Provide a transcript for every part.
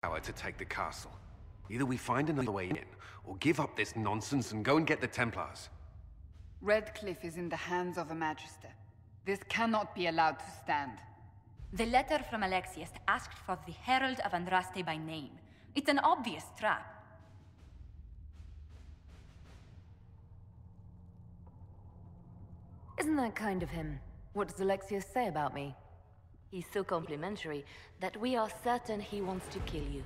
power to take the castle. Either we find another way in, or give up this nonsense and go and get the Templars. Redcliffe is in the hands of a Magister. This cannot be allowed to stand. The letter from Alexius asked for the Herald of Andraste by name. It's an obvious trap. Isn't that kind of him? What does Alexius say about me? He's so complimentary that we are certain he wants to kill you.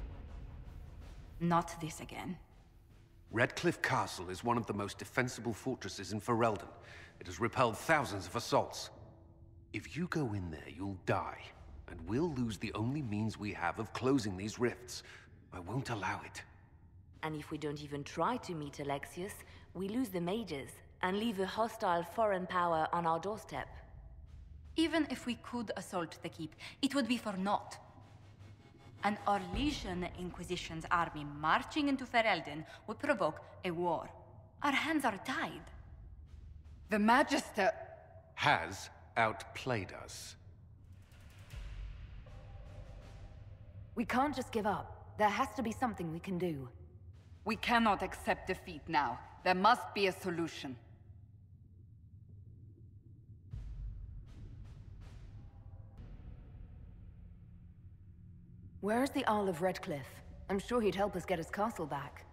Not this again. Redcliffe Castle is one of the most defensible fortresses in Ferelden. It has repelled thousands of assaults. If you go in there, you'll die. And we'll lose the only means we have of closing these rifts. I won't allow it. And if we don't even try to meet Alexius, we lose the mages and leave a hostile foreign power on our doorstep. Even if we could assault the keep, it would be for naught. An Orlesian Inquisition's army marching into Ferelden would provoke a war. Our hands are tied. The Magister has outplayed us. We can't just give up. There has to be something we can do. We cannot accept defeat now. There must be a solution. Where's the Earl of Redcliffe? I'm sure he'd help us get his castle back.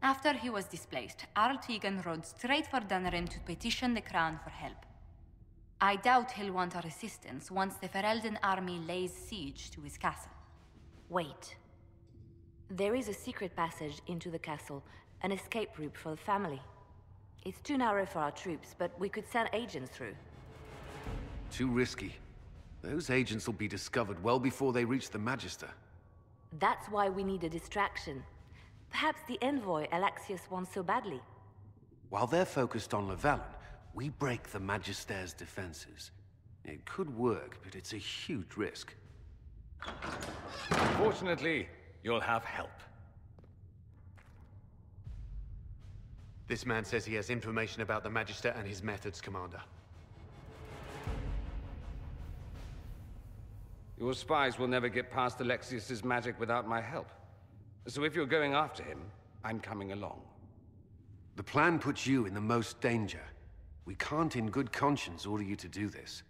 After he was displaced, Arl Tegan rode straight for Dunrim to petition the Crown for help. I doubt he'll want our assistance once the Ferelden army lays siege to his castle. Wait. There is a secret passage into the castle, an escape route for the family. It's too narrow for our troops, but we could send agents through. Too risky. Those agents will be discovered well before they reach the Magister. That's why we need a distraction. Perhaps the envoy Alexius wants so badly. While they're focused on Llewellyn, we break the Magister's defenses. It could work, but it's a huge risk. Fortunately, you'll have help. This man says he has information about the Magister and his methods, Commander. Your spies will never get past Alexius's magic without my help. So if you're going after him, I'm coming along. The plan puts you in the most danger. We can't in good conscience order you to do this.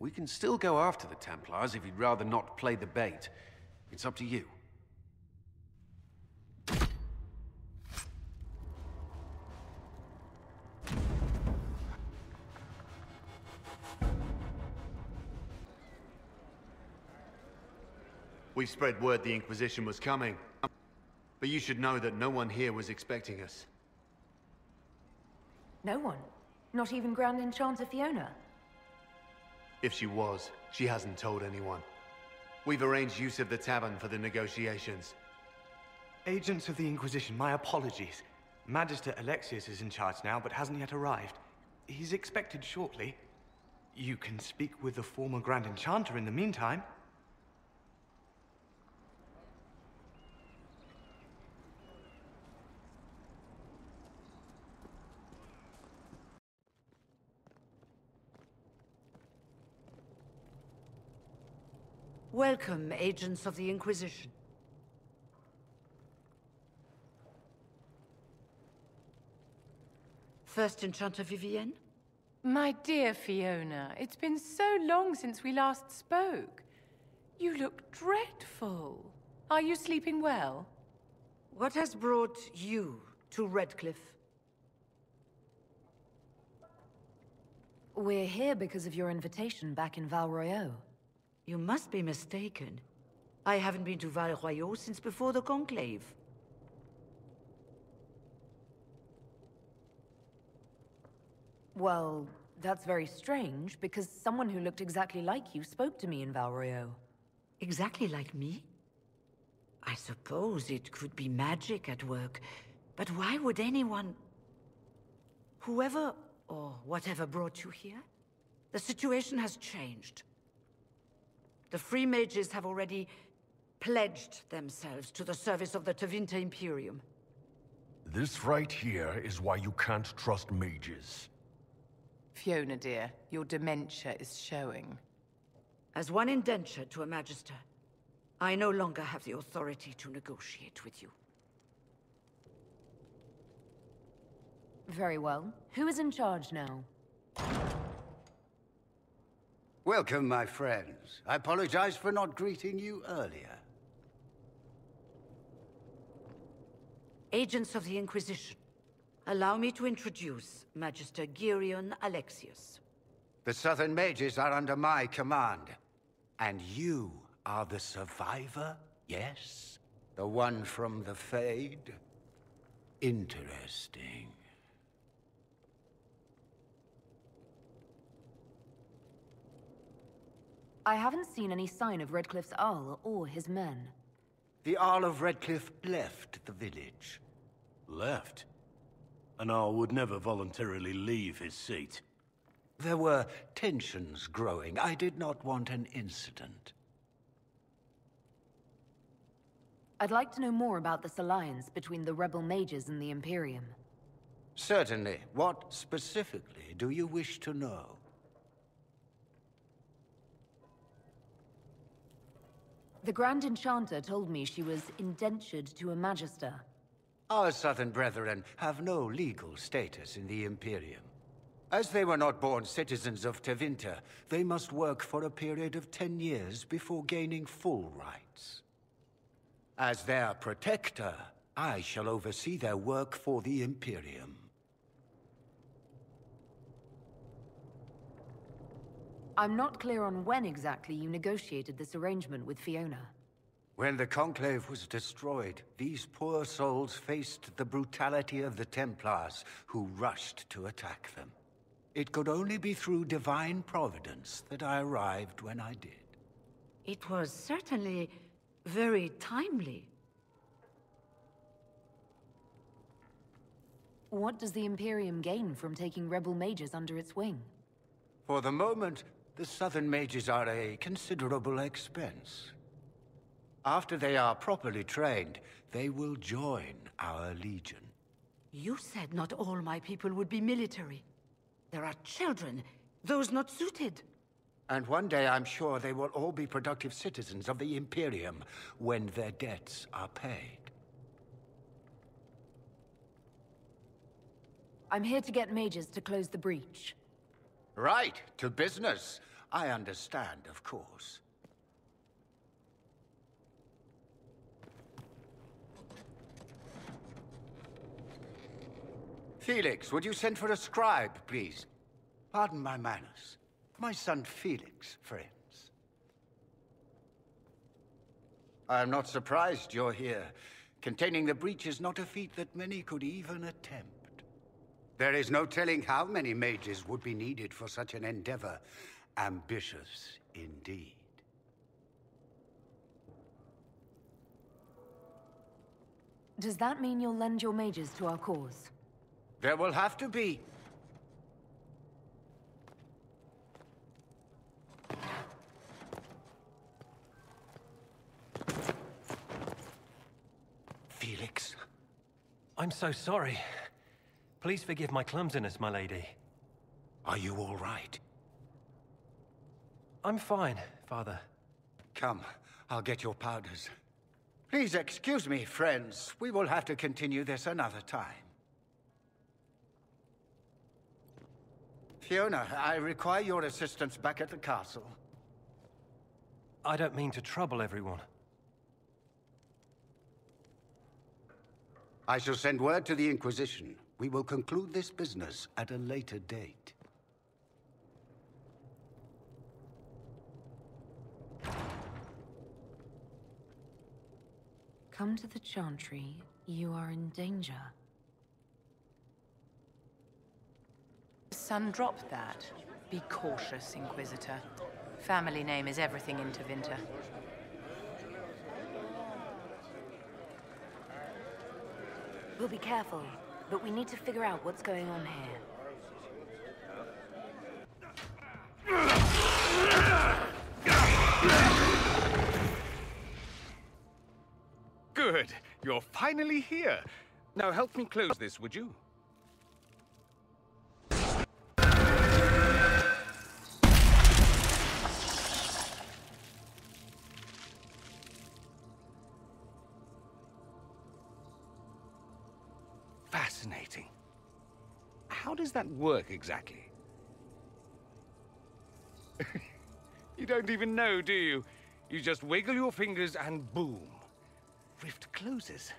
We can still go after the Templars if you'd rather not play the bait. It's up to you. We spread word the Inquisition was coming. But you should know that no one here was expecting us. No one? Not even Grand Enchanter Fiona? If she was, she hasn't told anyone. We've arranged use of the tavern for the negotiations. Agents of the Inquisition, my apologies. Magister Alexius is in charge now, but hasn't yet arrived. He's expected shortly. You can speak with the former Grand Enchanter in the meantime. Welcome, agents of the Inquisition. First Enchanter Vivienne? My dear Fiona, it's been so long since we last spoke. You look dreadful. Are you sleeping well? What has brought you to Redcliffe? We're here because of your invitation back in Val Royeaux. You must be mistaken. I haven't been to Val Royeaux since before the Conclave. Well, that's very strange, because someone who looked exactly like you spoke to me in Val Royeaux. Exactly like me? I suppose it could be magic at work, but why would anyone... Whoever or whatever brought you here? The situation has changed. The Free Mages have already pledged themselves to the service of the Tevinter Imperium. This right here is why you can't trust mages. Fiona, dear, your dementia is showing. As one indenture to a Magister, I no longer have the authority to negotiate with you. Very well. Who is in charge now? Welcome, my friends. I apologize for not greeting you earlier. Agents of the Inquisition, allow me to introduce Magister Girion Alexius. The Southern Mages are under my command. And you are the survivor, yes? The one from the Fade? Interesting. I haven't seen any sign of Redcliffe's Arl or his men. The Arl of Redcliffe left the village. Left? An Arl would never voluntarily leave his seat. There were tensions growing. I did not want an incident. I'd like to know more about this alliance between the rebel mages and the Imperium. Certainly. What specifically do you wish to know? The Grand Enchanter told me she was indentured to a Magister. Our Southern brethren have no legal status in the Imperium. As they were not born citizens of Tevinter, they must work for a period of 10 years before gaining full rights. As their protector, I shall oversee their work for the Imperium. I'm not clear on when exactly you negotiated this arrangement with Fiona. When the Conclave was destroyed, these poor souls faced the brutality of the Templars, who rushed to attack them. It could only be through divine providence that I arrived when I did. It was certainly very timely. What does the Imperium gain from taking rebel mages under its wing? For the moment, the Southern Mages are a considerable expense. After they are properly trained, they will join our Legion. You said not all my people would be military. There are children, those not suited. And one day I'm sure they will all be productive citizens of the Imperium when their debts are paid. I'm here to get mages to close the breach. Right, to business. I understand, of course. Felix, would you send for a scribe, please? Pardon my manners. My son Felix, friends. I'm not surprised you're here. Containing the breach is not a feat that many could even attempt. There is no telling how many mages would be needed for such an endeavor. Ambitious, indeed. Does that mean you'll lend your mages to our cause? There will have to be. Felix. I'm so sorry. Please forgive my clumsiness, my lady. Are you all right? I'm fine, Father. Come, I'll get your powders. Please excuse me, friends. We will have to continue this another time. Fiona, I require your assistance back at the castle. I don't mean to trouble everyone. I shall send word to the Inquisition. We will conclude this business at a later date. Come to the Chantry. You are in danger. Son, drop that. Be cautious, Inquisitor. Family name is everything in Tevinter. We'll be careful, but we need to figure out what's going on here. Good. You're finally here. Now help me close this, would you? Fascinating. How does that work exactly? You don't even know, do you? You just wiggle your fingers and boom. Rift closes.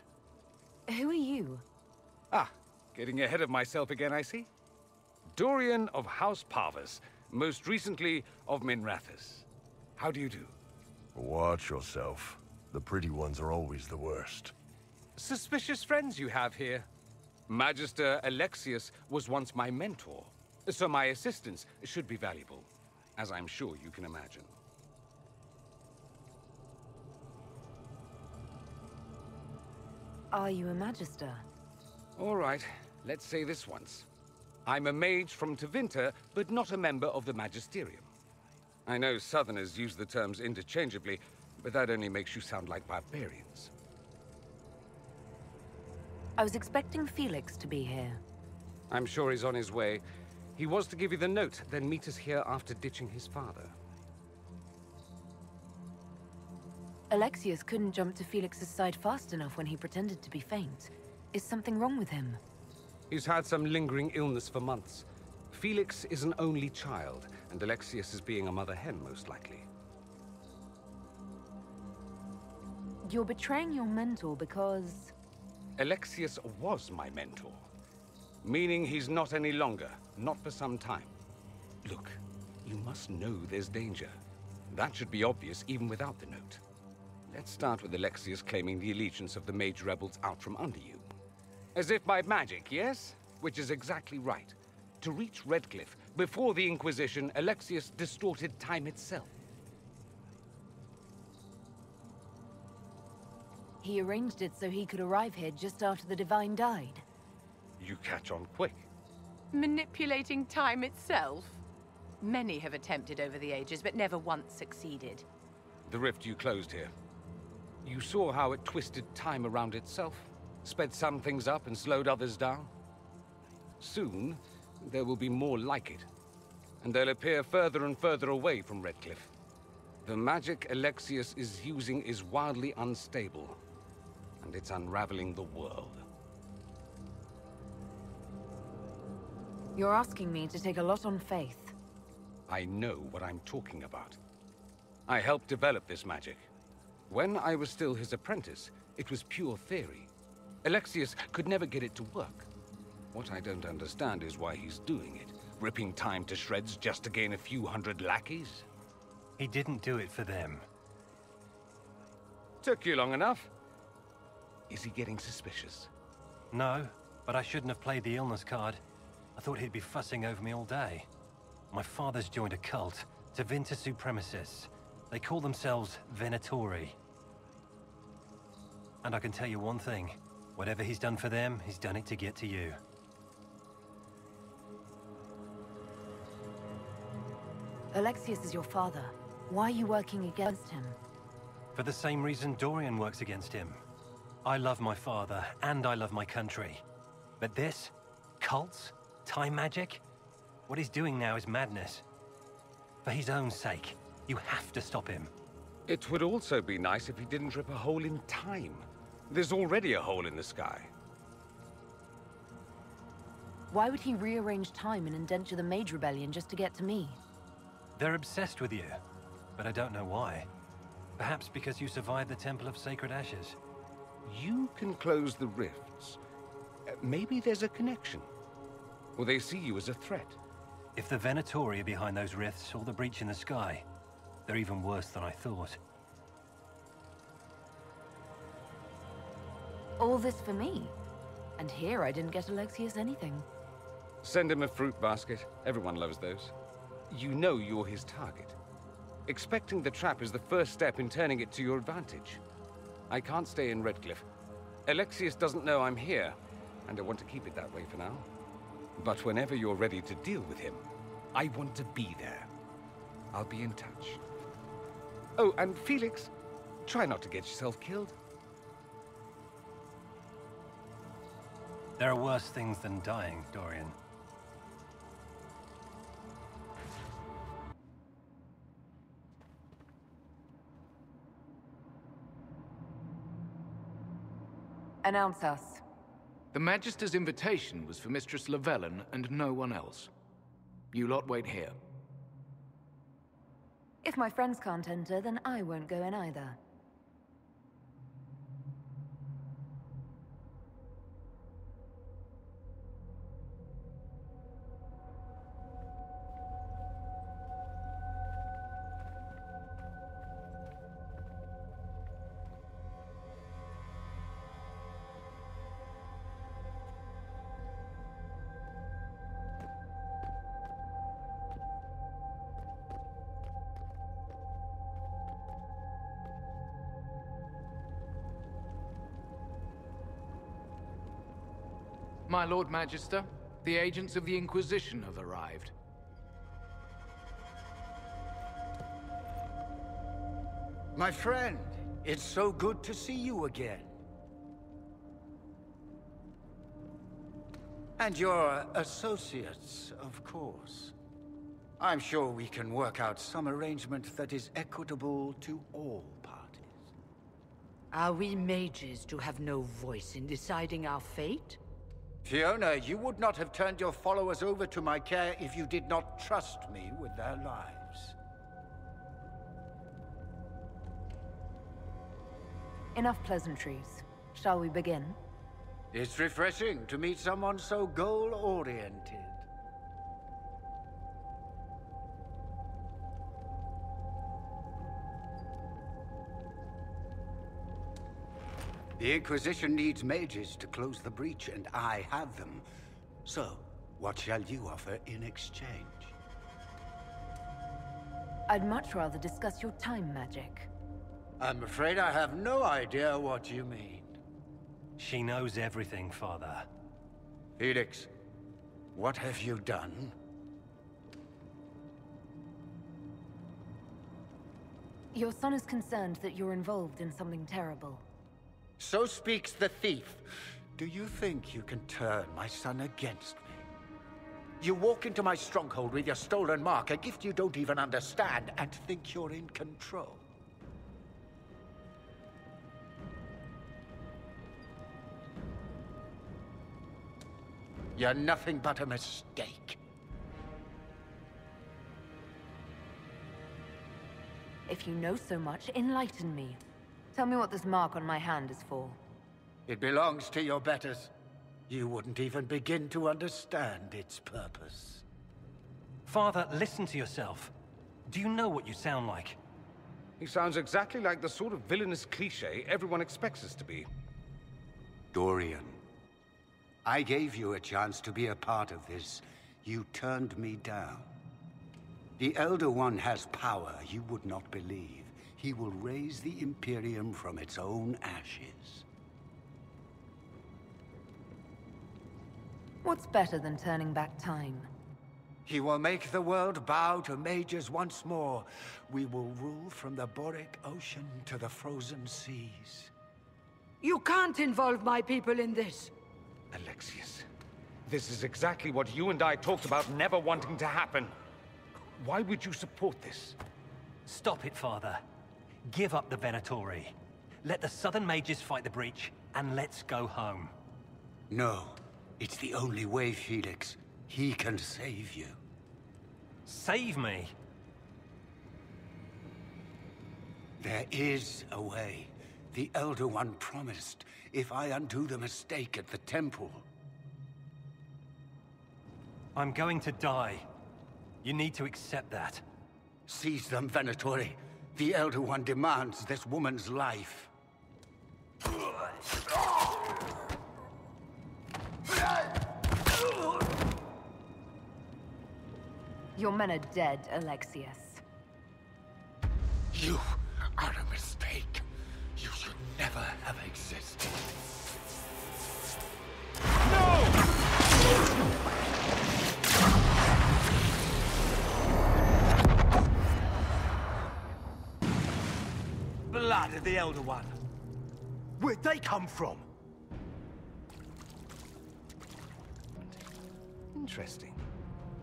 Who are you? Ah, getting ahead of myself again, I see. Dorian of House Parvus, most recently of Minrathous. How do you do? Watch yourself. The pretty ones are always the worst. Suspicious friends you have here. Magister Alexius was once my mentor, so my assistance should be valuable, as I'm sure you can imagine. Are you a Magister? All right, let's say this once. I'm a mage from Tevinter, but not a member of the Magisterium. I know Southerners use the terms interchangeably, but that only makes you sound like barbarians. I was expecting Felix to be here. I'm sure he's on his way. He was to give you the note, then meet us here after ditching his father. Alexius couldn't jump to Felix's side fast enough when he pretended to be faint. Is something wrong with him? He's had some lingering illness for months. Felix is an only child, and Alexius is being a mother hen, most likely. You're betraying your mentor because... Alexius was my mentor. Meaning he's not any longer, not for some time. Look, you must know there's danger. That should be obvious even without the note. Let's start with Alexius claiming the allegiance of the mage rebels out from under you. As if by magic, yes? Which is exactly right. To reach Redcliffe, before the Inquisition, Alexius distorted time itself. He arranged it so he could arrive here just after the Divine died. You catch on quick. Manipulating time itself? Many have attempted over the ages, but never once succeeded. The rift you closed here. You saw how it twisted time around itself, sped some things up and slowed others down. Soon, there will be more like it, and they'll appear further and further away from Redcliffe. The magic Alexius is using is wildly unstable, and it's unraveling the world. You're asking me to take a lot on faith. I know what I'm talking about. I helped develop this magic. When I was still his apprentice, it was pure theory. Alexius could never get it to work. What I don't understand is why he's doing it, ripping time to shreds just to gain a few hundred lackeys. He didn't do it for them. Took you long enough. Is he getting suspicious? No, but I shouldn't have played the illness card. I thought he'd be fussing over me all day. My father's joined a cult, Tevinter Supremacists. They call themselves Venatori. And I can tell you one thing. Whatever he's done for them, he's done it to get to you. Alexius is your father. Why are you working against him? For the same reason Dorian works against him. I love my father, and I love my country. But this? Cults? Time magic? What he's doing now is madness. For his own sake, you have to stop him. It would also be nice if he didn't rip a hole in time. There's already a hole in the sky. Why would he rearrange time and indenture the Mage Rebellion just to get to me? They're obsessed with you, but I don't know why. Perhaps because you survived the Temple of Sacred Ashes. You can close the rifts. Maybe there's a connection. Or they see you as a threat. If the Venatori are behind those rifts or the breach in the sky, they're even worse than I thought. All this for me? And here I didn't get Alexius anything. Send him a fruit basket. Everyone loves those. You know you're his target. Expecting the trap is the first step in turning it to your advantage. I can't stay in Redcliffe. Alexius doesn't know I'm here, and I want to keep it that way for now. But whenever you're ready to deal with him, I want to be there. I'll be in touch. Oh, and Felix, try not to get yourself killed. There are worse things than dying, Dorian. Announce us. The Magister's invitation was for Mistress Llewellyn and no one else. You lot wait here. If my friends can't enter, then I won't go in either. My Lord Magister, the agents of the Inquisition have arrived. My friend, it's so good to see you again. And your associates, of course. I'm sure we can work out some arrangement that is equitable to all parties. Are we mages to have no voice in deciding our fate? Fiona, you would not have turned your followers over to my care if you did not trust me with their lives. Enough pleasantries. Shall we begin? It's refreshing to meet someone so goal-oriented. The Inquisition needs mages to close the breach, and I have them. So, what shall you offer in exchange? I'd much rather discuss your time magic. I'm afraid I have no idea what you mean. She knows everything, Father. Felix, what have you done? Your son is concerned that you're involved in something terrible. So speaks the thief. Do you think you can turn my son against me? You walk into my stronghold with your stolen mark, a gift you don't even understand, and think you're in control. You're nothing but a mistake. If you know so much, enlighten me. Tell me what this mark on my hand is for. It belongs to your betters. You wouldn't even begin to understand its purpose. Father, listen to yourself. Do you know what you sound like? He sounds exactly like the sort of villainous cliché everyone expects us to be. Dorian, I gave you a chance to be a part of this. You turned me down. The Elder One has power you would not believe. He will raise the Imperium from its own ashes. What's better than turning back time? He will make the world bow to mages once more. We will rule from the Boric Ocean to the frozen seas. You can't involve my people in this. Alexius, this is exactly what you and I talked about never wanting to happen. Why would you support this? Stop it, Father. Give up the Venatori. Let the Southern Mages fight the breach, and let's go home. No. It's the only way, Felix. He can save you. Save me? There is a way. The Elder One promised, if I undo the mistake at the temple. I'm going to die. You need to accept that. Seize them, Venatori. The Elder One demands this woman's life. Your men are dead, Alexius. You are a mistake. You should never have existed. Blood of the Elder One. Where'd they come from? Interesting.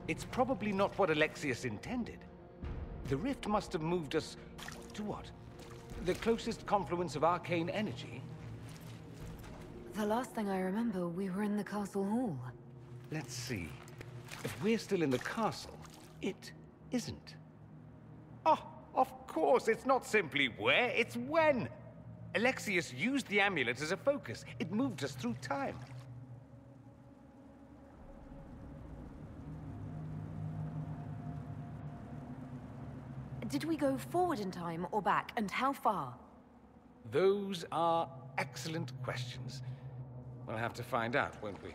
It's probably not what Alexius intended. The rift must have moved us to what? The closest confluence of arcane energy? The last thing I remember, we were in the castle hall. Let's see. If we're still in the castle, it isn't. Oh, of course, it's not simply where, it's when. Alexius used the amulet as a focus. It moved us through time. Did we go forward in time or back, and how far? Those are excellent questions. We'll have to find out, won't we?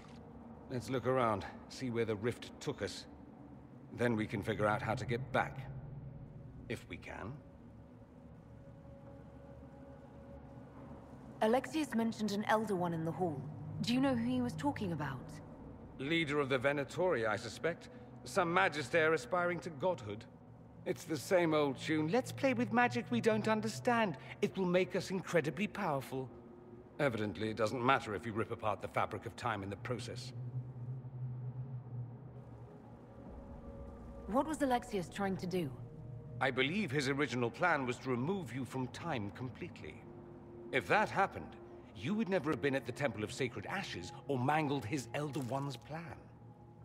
Let's look around, see where the rift took us. Then we can figure out how to get back. If we can. Alexius mentioned an Elder One in the hall. Do you know who he was talking about? Leader of the Venatori, I suspect. Some magister aspiring to godhood. It's the same old tune. Let's play with magic we don't understand. It will make us incredibly powerful. Evidently, it doesn't matter if you rip apart the fabric of time in the process. What was Alexius trying to do? I believe his original plan was to remove you from time completely. If that happened, you would never have been at the Temple of Sacred Ashes or mangled his Elder One's plan.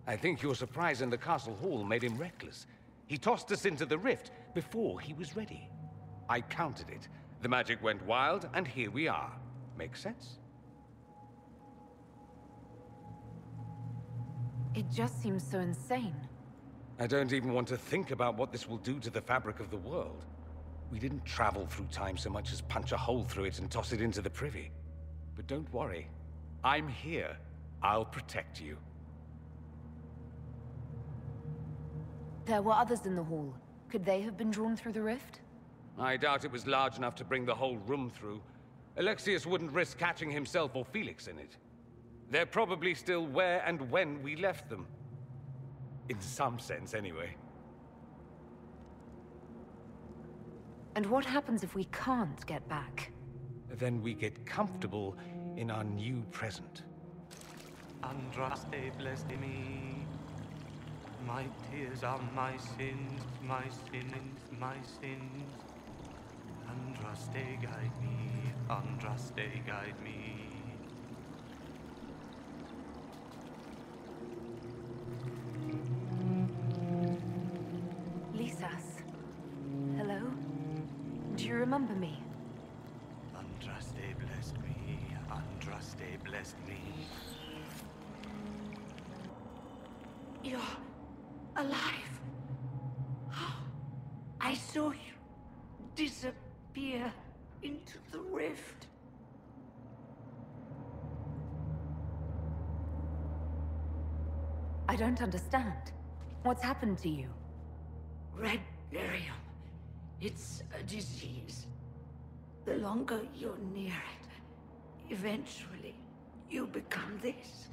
I think your surprise in the castle hall made him reckless. He tossed us into the rift before he was ready. I counted it. The magic went wild, and here we are. Make sense? It just seems so insane. I don't even want to think about what this will do to the fabric of the world. We didn't travel through time so much as punch a hole through it and toss it into the privy. But don't worry. I'm here. I'll protect you. There were others in the hall. Could they have been drawn through the rift? I doubt it was large enough to bring the whole room through. Alexius wouldn't risk catching himself or Felix in it. They're probably still where and when we left them. In some sense, anyway. And what happens if we can't get back? Then we get comfortable in our new present. Andraste blessed me. My tears are my sins, my sins, my sins. Andraste guide me, Andraste guide me. Lisas. Hello? Do you remember me? Andraste blessed me, Andraste blessed me. You're alive. I saw you disappear into the rift. I don't understand. What's happened to you? Red lyrium. It's a disease. The longer you're near it, eventually you become this.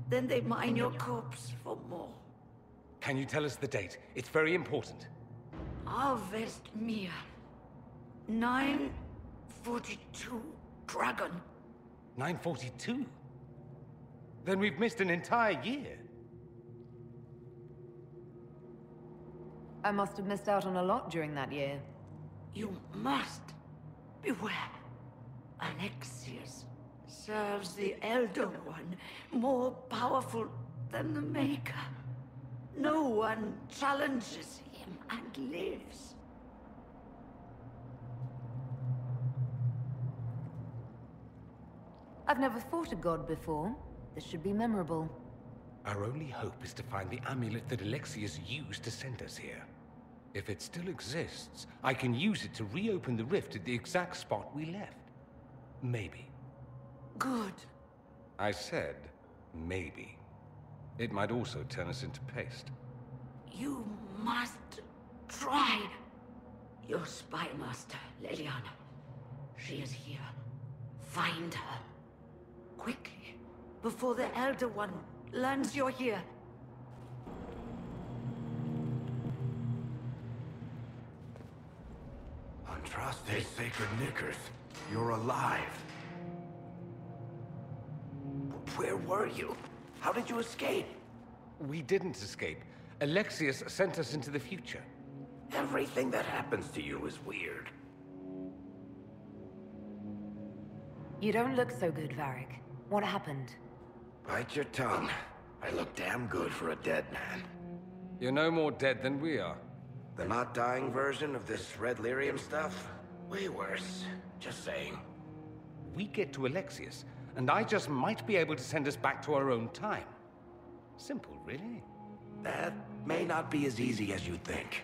Then they mine your corpse for more. Can you tell us the date? It's very important. Harvest Mia. 942 Dragon. 942? Then we've missed an entire year. I must have missed out on a lot during that year. You must beware. Alexius serves the Elder One, more powerful than the Maker. No one challenges him and lives. I've never fought a god before. This should be memorable. Our only hope is to find the amulet that Alexius used to send us here. If it still exists, I can use it to reopen the rift at the exact spot we left. Maybe. Good. I said, maybe. It might also turn us into paste. You must try. Your spy master, Leliana. She is here. Find her. Quickly, before the Elder One learns you're here. Andraste sacred knickers. You're alive. Where were you? How did you escape? We didn't escape. Alexius sent us into the future. Everything that happens to you is weird. You don't look so good, Varric. What happened? Bite your tongue. I look damn good for a dead man. You're no more dead than we are. The not dying version of this red lyrium stuff? Way worse. Just saying. We get to Alexius, and I just might be able to send us back to our own time. Simple, really. That may not be as easy as you think.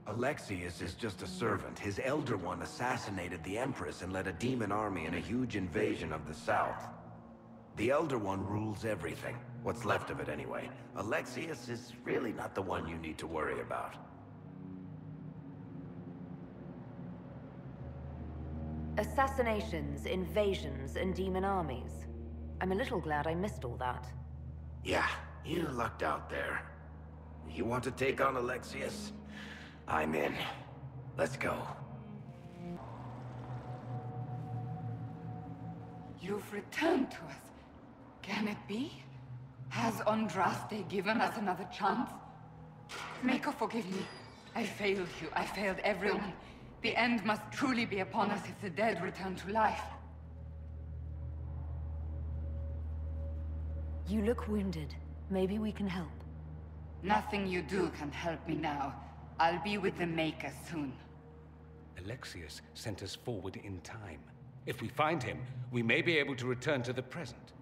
Alexius is just a servant. His Elder One assassinated the Empress and led a demon army in a huge invasion of the South. The Elder One rules everything. What's left of it, anyway. Alexius is really not the one you need to worry about. Assassinations, invasions, and demon armies. I'm a little glad I missed all that. Yeah, you lucked out there. You want to take on Alexius? I'm in. Let's go. You've returned to us. Can it be? Has Andraste given us another chance? Mako, forgive me. I failed you. I failed everyone. The end must truly be upon us if the dead return to life. You look wounded. Maybe we can help. Nothing you do can help me now. I'll be with the Maker soon. Alexius sent us forward in time. If we find him, we may be able to return to the present.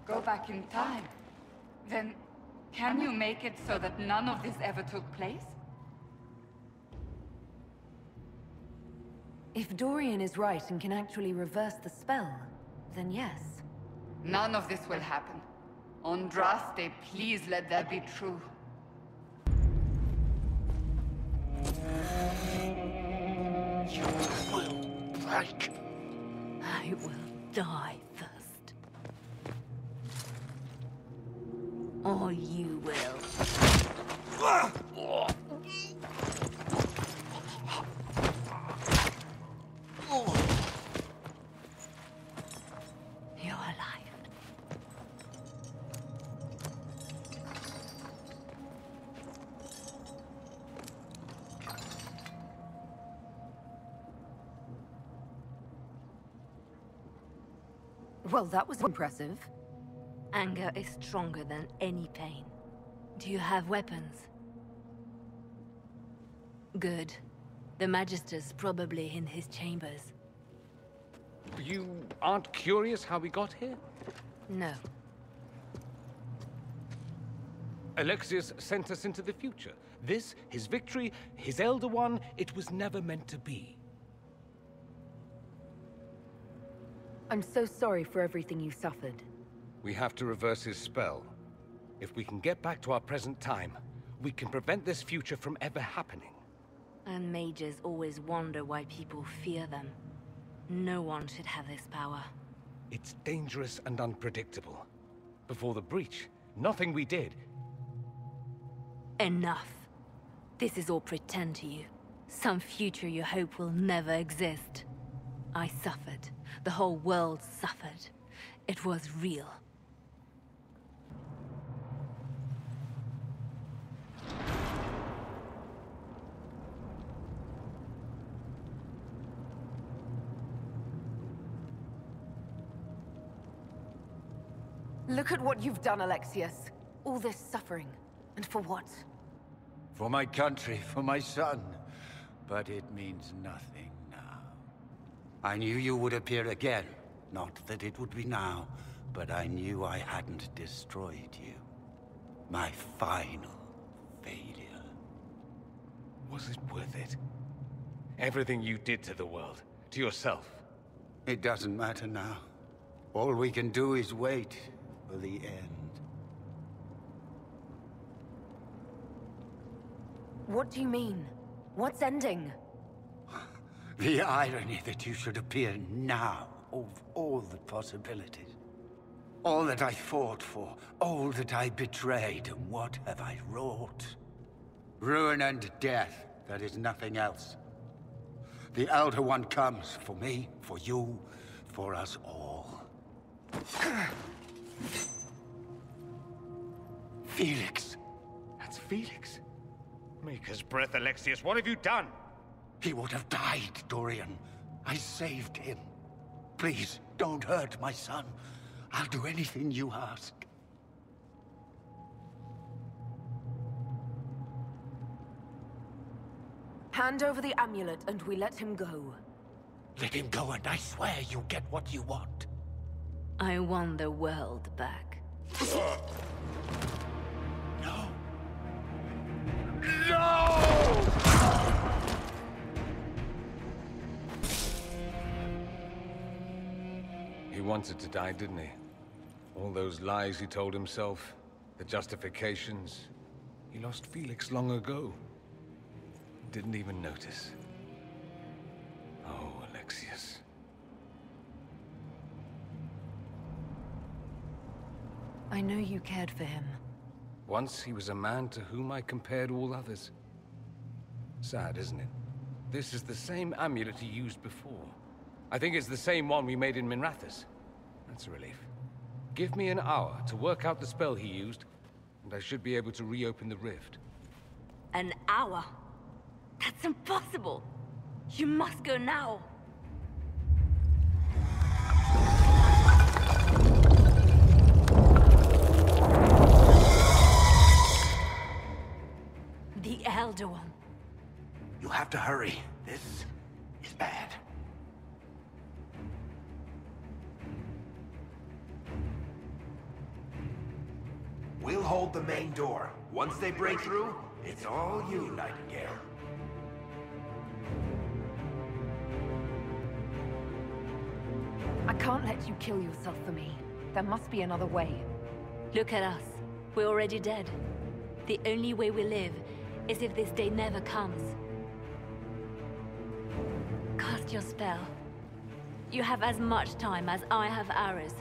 Go back in time? Then, can you make it so that none of this ever took place? If Dorian is right and can actually reverse the spell, then yes. None of this will happen. Andraste, please let that be true. You will break. I will die first. Or you will. You're alive. Well, that was impressive. Anger is stronger than any pain. Do you have weapons? Good. The Magister's probably in his chambers. You aren't curious how we got here? No. Alexius sent us into the future. This, his victory, his Elder One, it was never meant to be. I'm so sorry for everything you suffered. We have to reverse his spell. If we can get back to our present time, we can prevent this future from ever happening. And mages always wonder why people fear them. No one should have this power. It's dangerous and unpredictable. Before the breach, nothing we did. Enough. This is all pretend to you. Some future you hope will never exist. I suffered. The whole world suffered. It was real. Look at what you've done, Alexius. All this suffering. And for what? For my country, for my son. But it means nothing now. I knew you would appear again. Not that it would be now, but I knew I hadn't destroyed you. My final failure. Was it worth it? Everything you did to the world, to yourself. It doesn't matter now. All we can do is wait for the end. What do you mean? What's ending? The irony that you should appear now, of all the possibilities. All that I fought for, all that I betrayed, and what have I wrought? Ruin and death, that is nothing else. The Elder One comes for me, for you, for us all. Felix. That's Felix. Maker's breath, Alexius, what have you done? He would have died, Dorian. I saved him. Please, don't hurt my son. I'll do anything you ask. Hand over the amulet and we let him go. Let him go and I swear you'll get what you want. I want the world back. No! He wanted to die, didn't he? All those lies he told himself, the justifications. He lost Felix long ago. Didn't even notice. Oh, Alexius. I know you cared for him. Once he was a man to whom I compared all others. Sad, isn't it? This is the same amulet he used before. I think it's the same one we made in Minrathous. That's a relief. Give me an hour to work out the spell he used, and I should be able to reopen the rift. An hour? That's impossible! You must go now! The Elder One. You have to hurry. This is bad. We'll hold the main door. Once they break through, it's all you, Nightingale. I can't let you kill yourself for me. There must be another way. Look at us. We're already dead. The only way we live is if this day never comes. Cast your spell. You have as much time as I have arrows.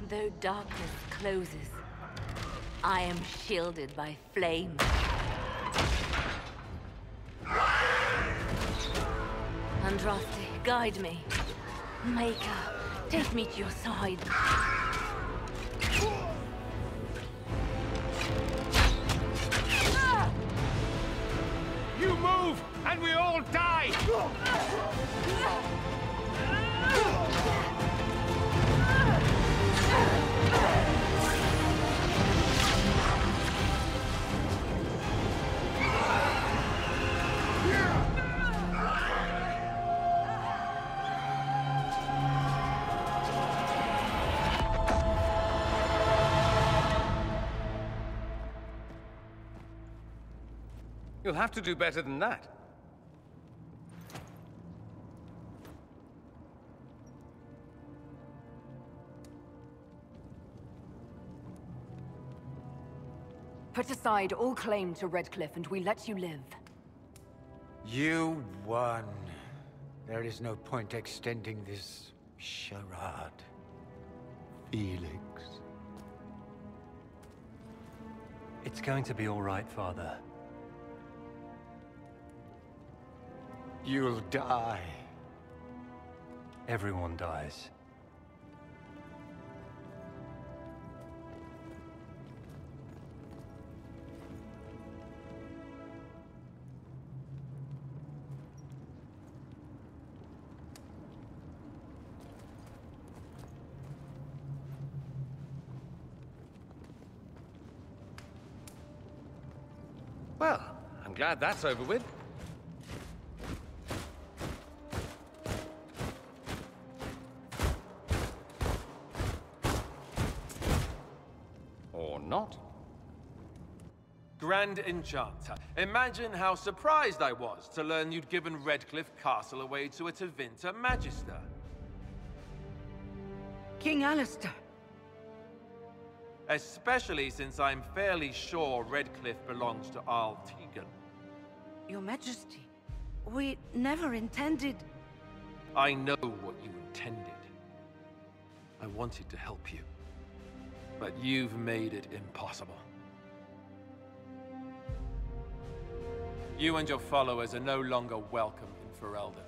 Though darkness closes, I am shielded by flame. Andraste, guide me. Maker, take me to your side. You move, and we all die! You'll have to do better than that. Put aside all claim to Redcliffe and we let you live. You won. There is no point extending this charade. Felix. It's going to be all right, Father. You'll die. Everyone dies. Well, I'm glad that's over with. Or not. Grand Enchanter, imagine how surprised I was to learn you'd given Redcliffe Castle away to a Tevinter Magister. King Alistair. Especially since I'm fairly sure Redcliffe belongs to Arl Tegan. Your Majesty, we never intended... I know what you intended. I wanted to help you. But you've made it impossible. You and your followers are no longer welcome in Ferelden.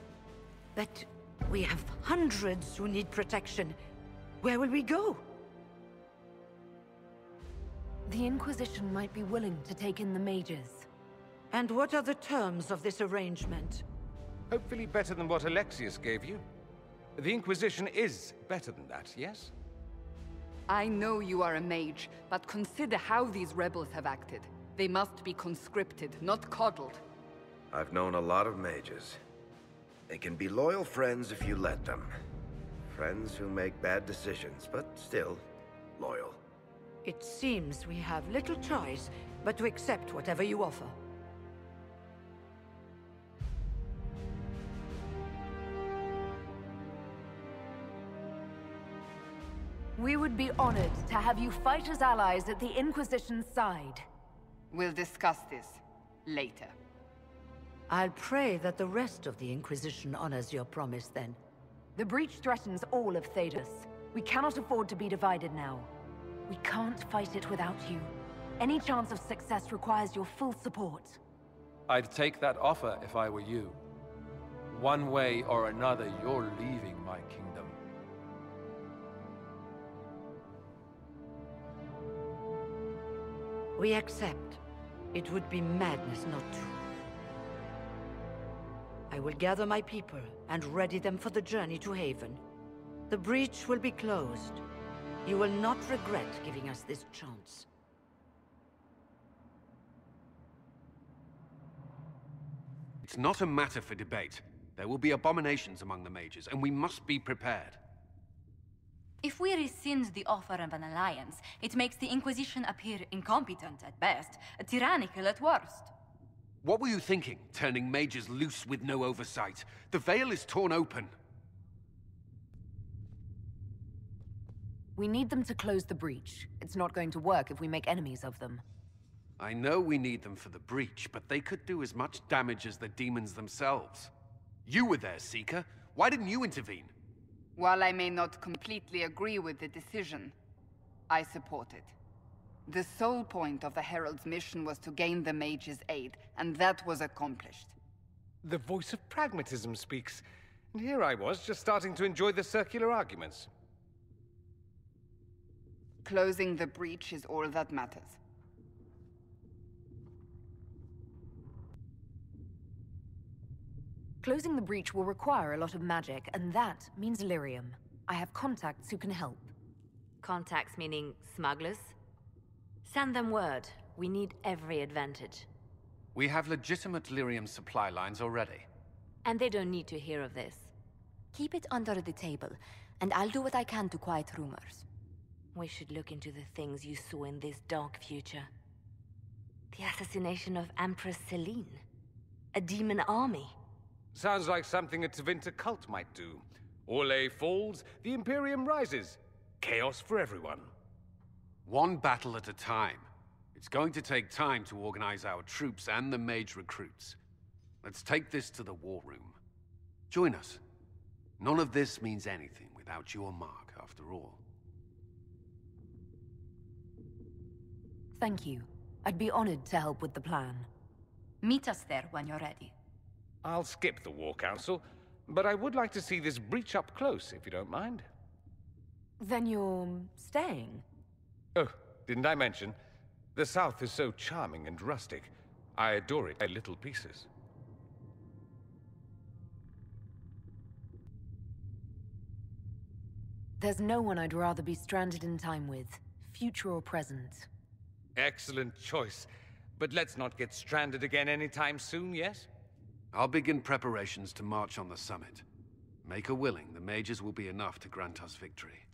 But we have hundreds who need protection. Where will we go? The Inquisition might be willing to take in the mages. And what are the terms of this arrangement? Hopefully better than what Alexius gave you. The Inquisition is better than that, yes? I know you are a mage, but consider how these rebels have acted. They must be conscripted, not coddled. I've known a lot of mages. They can be loyal friends if you let them. Friends who make bad decisions, but still loyal. It seems we have little choice but to accept whatever you offer. We would be honored to have you fight as allies at the Inquisition's side. We'll discuss this later. I'll pray that the rest of the Inquisition honors your promise then. The breach threatens all of Thedas. We cannot afford to be divided now. We can't fight it without you. Any chance of success requires your full support. I'd take that offer if I were you. One way or another, you're leaving my kingdom. We accept. It would be madness not to. I will gather my people and ready them for the journey to Haven. The breach will be closed. You will not regret giving us this chance. It's not a matter for debate. There will be abominations among the mages, and we must be prepared. If we rescind the offer of an alliance, it makes the Inquisition appear incompetent at best, tyrannical at worst. What were you thinking, turning mages loose with no oversight? The veil is torn open. We need them to close the breach. It's not going to work if we make enemies of them. I know we need them for the breach, but they could do as much damage as the demons themselves. You were there, Seeker. Why didn't you intervene? While I may not completely agree with the decision, I support it. The sole point of the Herald's mission was to gain the mage's aid, and that was accomplished. The voice of pragmatism speaks. And here I was, just starting to enjoy the circular arguments. Closing the breach is all that matters. Closing the breach will require a lot of magic, and that means lyrium. I have contacts who can help. Contacts meaning smugglers? Send them word. We need every advantage. We have legitimate lyrium supply lines already. And they don't need to hear of this. Keep it under the table, and I'll do what I can to quiet rumors. We should look into the things you saw in this dark future. The assassination of Empress Celine. A demon army. Sounds like something a Tevinter cult might do. Orlais falls, the Imperium rises. Chaos for everyone. One battle at a time. It's going to take time to organize our troops and the mage recruits. Let's take this to the war room. Join us. None of this means anything without your mark, after all. Thank you. I'd be honored to help with the plan. Meet us there when you're ready. I'll skip the War Council, but I would like to see this breach up close, if you don't mind. Then you're staying? Oh, didn't I mention? The South is so charming and rustic. I adore it in little pieces. There's no one I'd rather be stranded in time with, future or present. Excellent choice. But let's not get stranded again anytime soon, yes? I'll begin preparations to march on the summit. Make a willing, the mages will be enough to grant us victory.